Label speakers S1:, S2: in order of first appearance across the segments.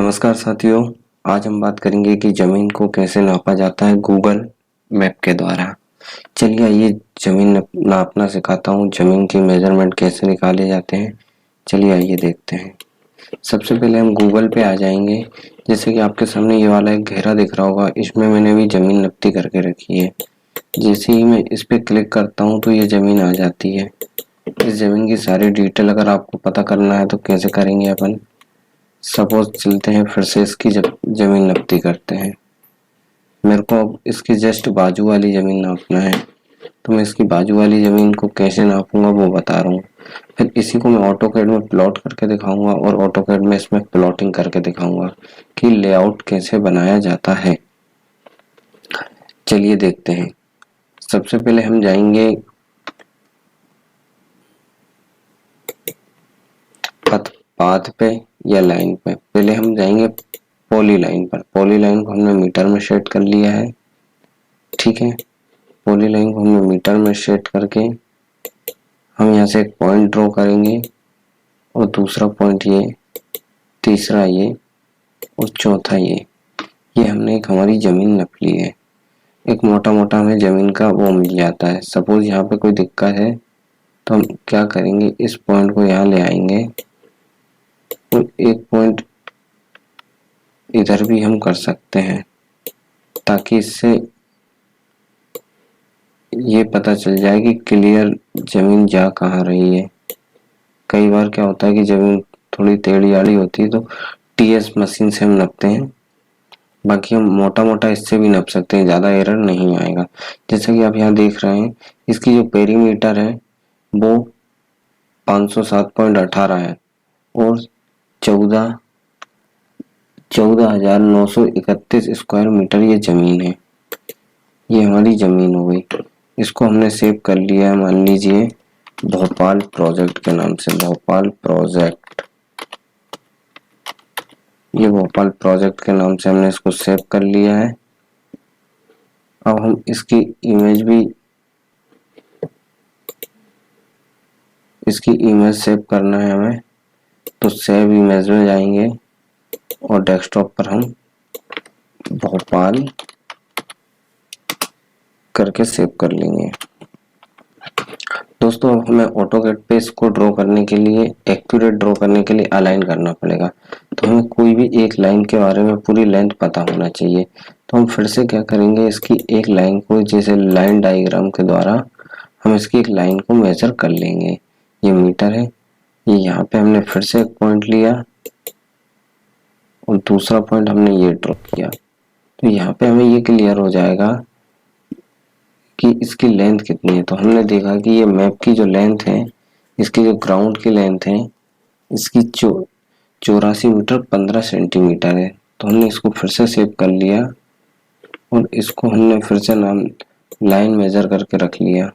S1: नमस्कार साथियों। आज हम बात करेंगे कि ज़मीन को कैसे नापा जाता है गूगल मैप के द्वारा। चलिए आइए ज़मीन नापना सिखाता हूँ। ज़मीन की मेजरमेंट कैसे निकाले जाते हैं, चलिए आइए देखते हैं। सबसे पहले हम गूगल पे आ जाएंगे। जैसे कि आपके सामने ये वाला एक घेरा दिख रहा होगा, इसमें मैंने भी ज़मीन नक्ती करके रखी है। जैसे ही मैं इस पर क्लिक करता हूँ तो ये ज़मीन आ जाती है। इस ज़मीन की सारी डिटेल अगर आपको पता करना है तो कैसे करेंगे अपन। सपोज चलते हैं फिर से इसकी जमीन नक्ती करते हैं। मेरे को अब इसकी जस्ट बाजू वाली जमीन नापना है, तो मैं इसकी बाजू वाली जमीन को कैसे नापूंगा वो बता रहा हूँ। फिर इसी को मैं ऑटोकैड में प्लॉट करके दिखाऊंगा और ऑटोकैड में इसमें प्लॉटिंग करके दिखाऊंगा कि लेआउट कैसे बनाया जाता है। चलिए देखते हैं। सबसे पहले हम जाएंगे पाथ पे या लाइन पे। पहले हम जाएंगे पॉली लाइन पर। पॉली लाइन को हमने मीटर में सेट कर लिया है, ठीक है। पॉली लाइन को हमने मीटर में सेट करके हम यहाँ से एक पॉइंट ड्रॉ करेंगे और दूसरा पॉइंट ये, तीसरा ये और चौथा ये हमने एक हमारी जमीन नाप ली है। एक मोटा मोटा हमें जमीन का वो मिल जाता है। सपोज यहाँ पे कोई दिक्कत है तो हम क्या करेंगे, इस पॉइंट को यहाँ ले आएंगे और एक पॉइंट इधर भी हम कर सकते हैं, ताकि इससे ये पता चल जाए कि क्लियर जमीन जा कहाँ रही है। कई बार क्या होता है कि जमीन थोड़ी टेढ़ी आड़ी होती है तो टीएस मशीन से हम नापते हैं। बाकी हम मोटा मोटा इससे भी नाप सकते हैं, ज़्यादा एरर नहीं आएगा। जैसा कि आप यहाँ देख रहे हैं, इसकी जो पेरीमीटर है वो 507.18 है और 14,931 स्क्वायर मीटर ये जमीन है। ये हमारी जमीन हो गई। इसको हमने सेव कर लिया है, मान लीजिए भोपाल प्रोजेक्ट के नाम से। भोपाल प्रोजेक्ट, ये भोपाल प्रोजेक्ट के नाम से हमने इसको सेव कर लिया है। अब हम इसकी इमेज सेव करना है हमें, तो सेव इमेज में जाएंगे और डेस्कटॉप पर हम भोपाल करके सेव कर लेंगे। दोस्तों अब हमें ऑटोकैड पे इसको ड्रॉ करने के लिए, एक्यूरेट ड्रॉ करने के लिए अलाइन करना पड़ेगा। तो हमें कोई भी एक लाइन के बारे में पूरी लेंथ पता होना चाहिए। तो हम फिर से क्या करेंगे, इसकी एक लाइन को जैसे लाइन डायग्राम के द्वारा हम इसकी एक लाइन को मेजर कर लेंगे। ये मीटर है, ये यहाँ पे हमने फिर से एक पॉइंट लिया और दूसरा पॉइंट हमने ये ड्रॉ किया। तो यहाँ पे हमें ये क्लियर हो जाएगा कि इसकी लेंथ कितनी है। तो हमने देखा कि ये मैप की जो लेंथ है, इसकी जो ग्राउंड की लेंथ है, इसकी 84 मीटर 15 सेंटीमीटर है। तो हमने इसको फिर से सेव कर लिया और इसको हमने फिर से लाइन मेजर करके रख लिया।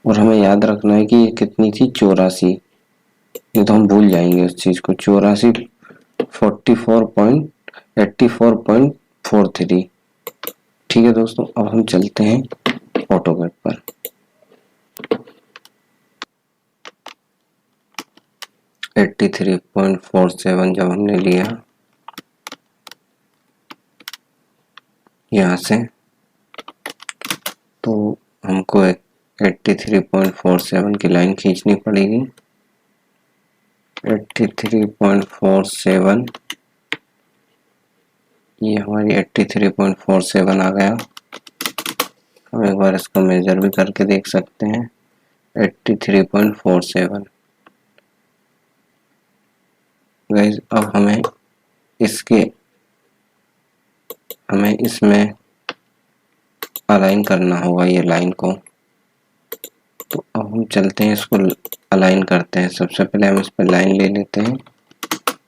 S1: और हमें याद रखना है कि ये कितनी थी, 84। ये तो हम भूल जाएंगे उस चीज को। 84 84.43। ठीक है दोस्तों, अब हम चलते हैं ऑटोकैड पर। एट्टी 3.47 जब हमने लिया यहाँ से, तो हमको 83.47 की लाइन खींचनी पड़ेगी। 83.47, ये हमारी 83.47 आ गया। हम एक बार इसको मेजर भी करके देख सकते हैं। 83.47। गाइस अब हमें इसमें अलाइन करना होगा ये लाइन को। तो अब हम चलते हैं, इसको अलाइन करते हैं। सबसे पहले हम इस पर लाइन ले लेते हैं,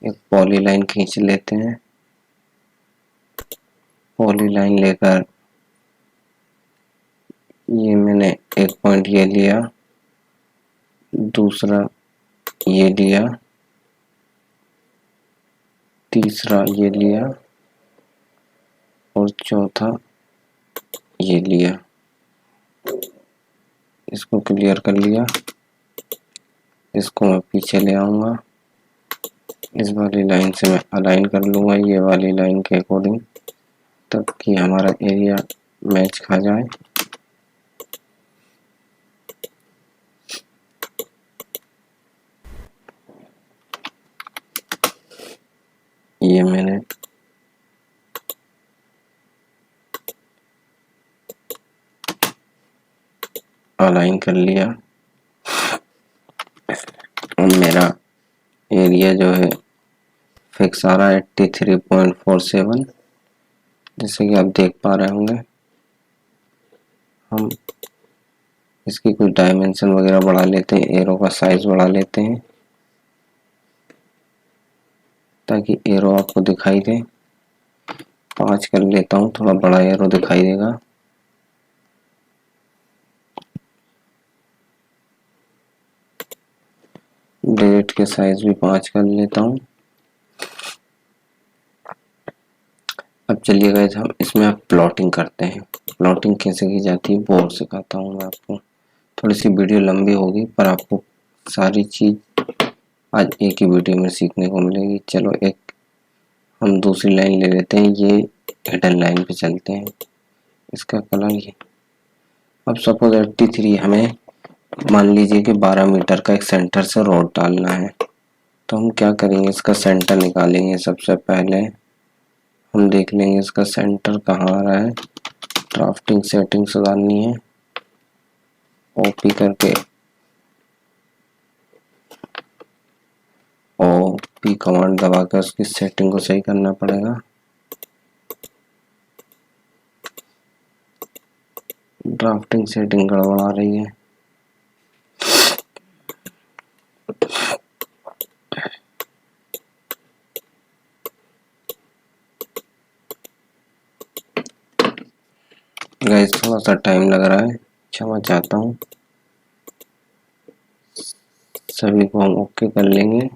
S1: एक पॉली लाइन खींच लेते हैं। पॉली लाइन लेकर ये मैंने एक पॉइंट ये लिया, दूसरा ये लिया, तीसरा ये लिया और चौथा ये लिया। इसको क्लियर कर लिया। इसको मैं पीछे ले आऊंगा इस वाली लाइन से मैं अलाइन कर लूँगा ये वाली लाइन के अकॉर्डिंग, तब कि हमारा एरिया मैच खा जाए। ये मैंने अलाइन कर लिया। और मेरा एरिया जो है फिक्स आ रहा है 83.47, जैसे कि आप देख पा रहे होंगे। हम इसकी कुछ डायमेंशन वगैरह बढ़ा लेते हैं, एरो का साइज बढ़ा लेते हैं ताकि एरो आपको दिखाई दे। 5 कर लेता हूँ, थोड़ा बड़ा एरो दिखाई देगा। डिलीट के साइज भी 5 कर लेता हूँ। अब चलिए गाइस हम इसमें अब प्लॉटिंग करते हैं। प्लॉटिंग कैसे की जाती है वो और सिखाता हूँ मैं आपको। थोड़ी सी वीडियो लंबी होगी पर आपको सारी चीज आज एक ही वीडियो में सीखने को मिलेगी। चलो एक हम दूसरी लाइन ले लेते हैं, ये हिडन लाइन पे चलते हैं। इसका कलर ये, अब सपोज 83 हमें मान लीजिए कि 12 मीटर का एक सेंटर से रोड डालना है, तो हम क्या करेंगे, इसका सेंटर निकालेंगे। सबसे पहले हम देख लेंगे इसका सेंटर कहाँ आ रहा है। ड्राफ्टिंग सेटिंग सुधारनी है, ओपी करके ओपी कमांड दबा कर उसकी सेटिंग को सही करना पड़ेगा। ड्राफ्टिंग सेटिंग गड़बड़ा रही है। गाइस थोड़ा सा टाइम लग रहा है, क्षमा चाहता हूँ। सभी को हम ओके कर लेंगे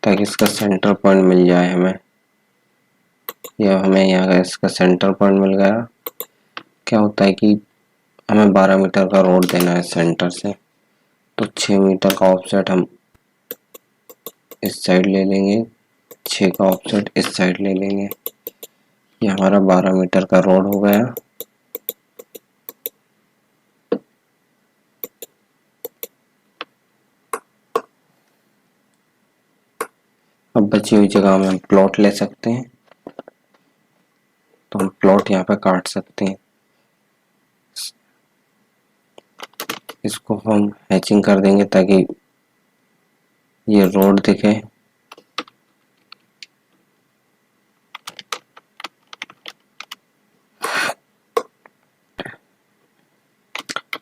S1: ताकि इसका सेंटर पॉइंट मिल जाए हमें। या हमें यहाँ इसका सेंटर पॉइंट मिल गया। क्या होता है कि हमें 12 मीटर का रोड देना है सेंटर से, तो 6 मीटर का ऑफसेट हम इस साइड ले लेंगे, 6 का ऑफसेट इस साइड ले लेंगे। ये हमारा 12 मीटर का रोड हो गया। अब बची हुई जगह में हम प्लॉट ले सकते हैं, तो हम प्लॉट यहाँ पे काट सकते हैं। इसको हम हैचिंग कर देंगे ताकि ये रोड दिखे।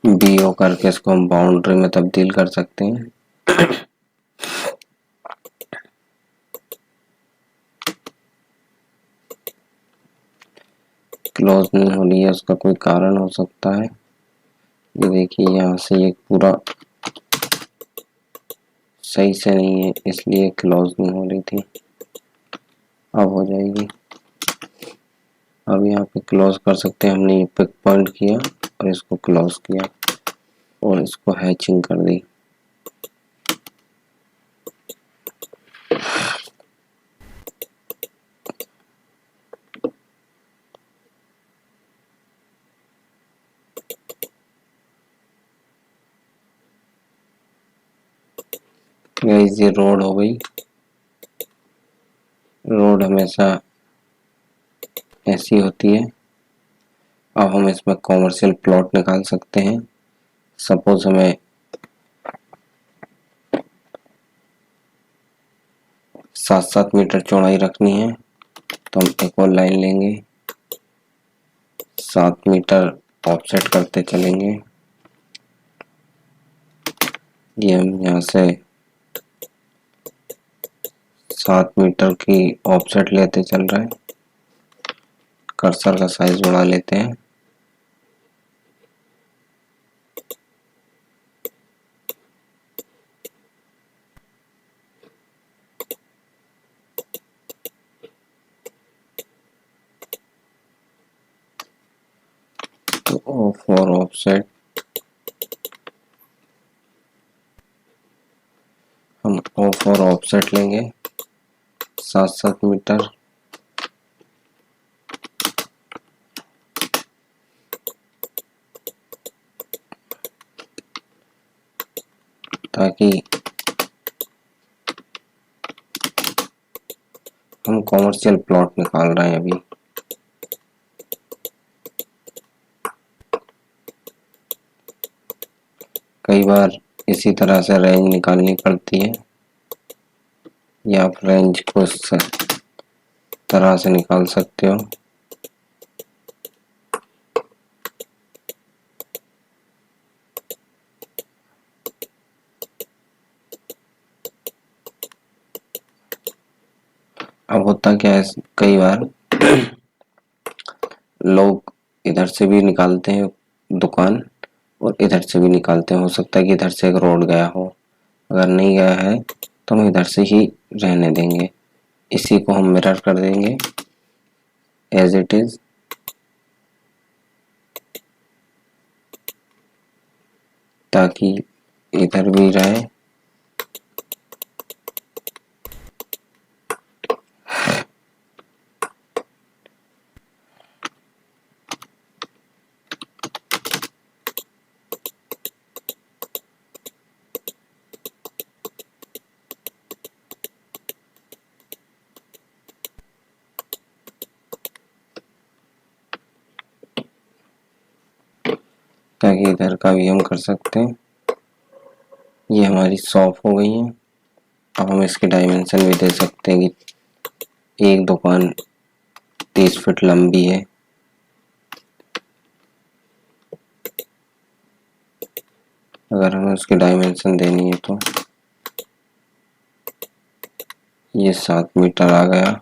S1: बीओ करके इसको हम बाउंड्री में तब्दील कर सकते हैं। क्लोज नहीं हो रही है, उसका कोई कारण हो सकता है। ये देखिए यहाँ से ये पूरा सही से नहीं है, इसलिए क्लोज नहीं हो रही थी। अब हो जाएगी। अब यहाँ पे क्लोज कर सकते हैं। हमने ये पिक पॉइंट किया और इसको क्लोज किया और इसको हैचिंग कर दी। गाइस ये रोड हो गई। रोड हमेशा ऐसी होती है। अब हम इसमें कॉमर्शियल प्लॉट निकाल सकते हैं। सपोज हमें 7-7 मीटर चौड़ाई रखनी है, तो हम एक और लाइन लेंगे, 7 मीटर ऑफसेट करते चलेंगे। ये हम यहाँ से 7 मीटर की ऑफसेट लेते चल रहे हैं। कर्सर का साइज बढ़ा लेते हैं। तो ओ फॉर ऑफसेट हम ओ फॉर ऑफसेट लेंगे। 7-7 मीटर, ताकि हम कॉमर्शियल प्लॉट निकाल रहे हैं अभी। कई बार इसी तरह से रेंज निकालनी पड़ती है, या आप रेंज को इस तरह से निकाल सकते हो। अब होता क्या है, कई बार लोग इधर से भी निकालते हैं दुकान और इधर से भी निकालते हैं। हो सकता है कि इधर से एक रोड गया हो, अगर नहीं गया है तो हम इधर से ही रहने देंगे। इसी को हम मिरर कर देंगे एज इट इज, ताकि इधर भी रहे। ताकि इधर का भी हम कर सकते हैं। ये हमारी शॉप हो गई है। अब हम इसके डायमेंशन भी दे सकते हैं कि एक दुकान 30 फीट लंबी है। अगर हमें उसकी डायमेंशन देनी है तो ये 7 मीटर आ गया।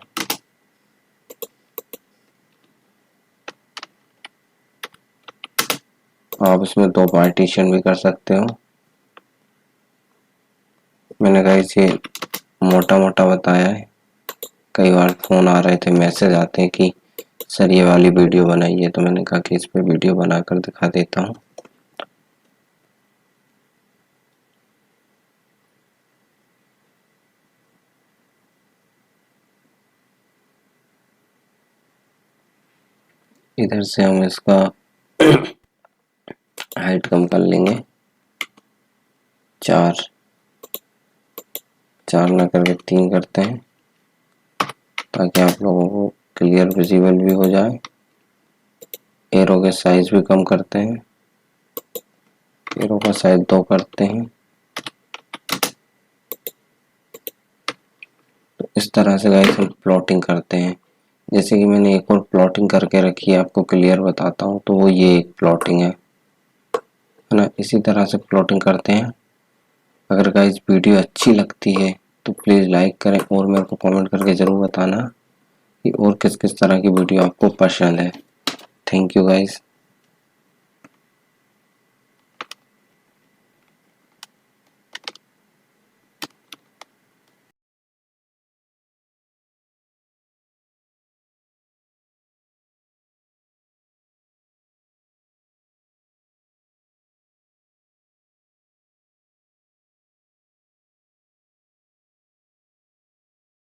S1: आप इसमें 2 पार्टीशन भी कर सकते हो। मैंने कहा इसे मोटा मोटा बताया है। कई बार फोन आ रहे थे, मैसेज आते हैं कि सर ये वाली वीडियो बनाइए, तो मैंने कहा कि इस पे वीडियो बनाकर दिखा देता हूँ। इधर से हम इसका हाइट कम कर लेंगे, 4 ना करके 3 करते हैं, ताकि आप लोगों को क्लियर विजिबल भी हो जाए। एरो के साइज भी कम करते हैं, एरो का साइज 2 करते हैं। तो इस तरह से गाइस हम प्लॉटिंग करते हैं। जैसे कि मैंने एक और प्लॉटिंग करके रखी है, आपको क्लियर बताता हूँ। तो वो ये एक प्लॉटिंग है ना। इसी तरह से प्लॉटिंग करते हैं। अगर गाइस वीडियो अच्छी लगती है तो प्लीज़ लाइक करें और मेरे को कमेंट करके ज़रूर बताना कि और किस किस तरह की वीडियो आपको पसंद है। Thank you guys.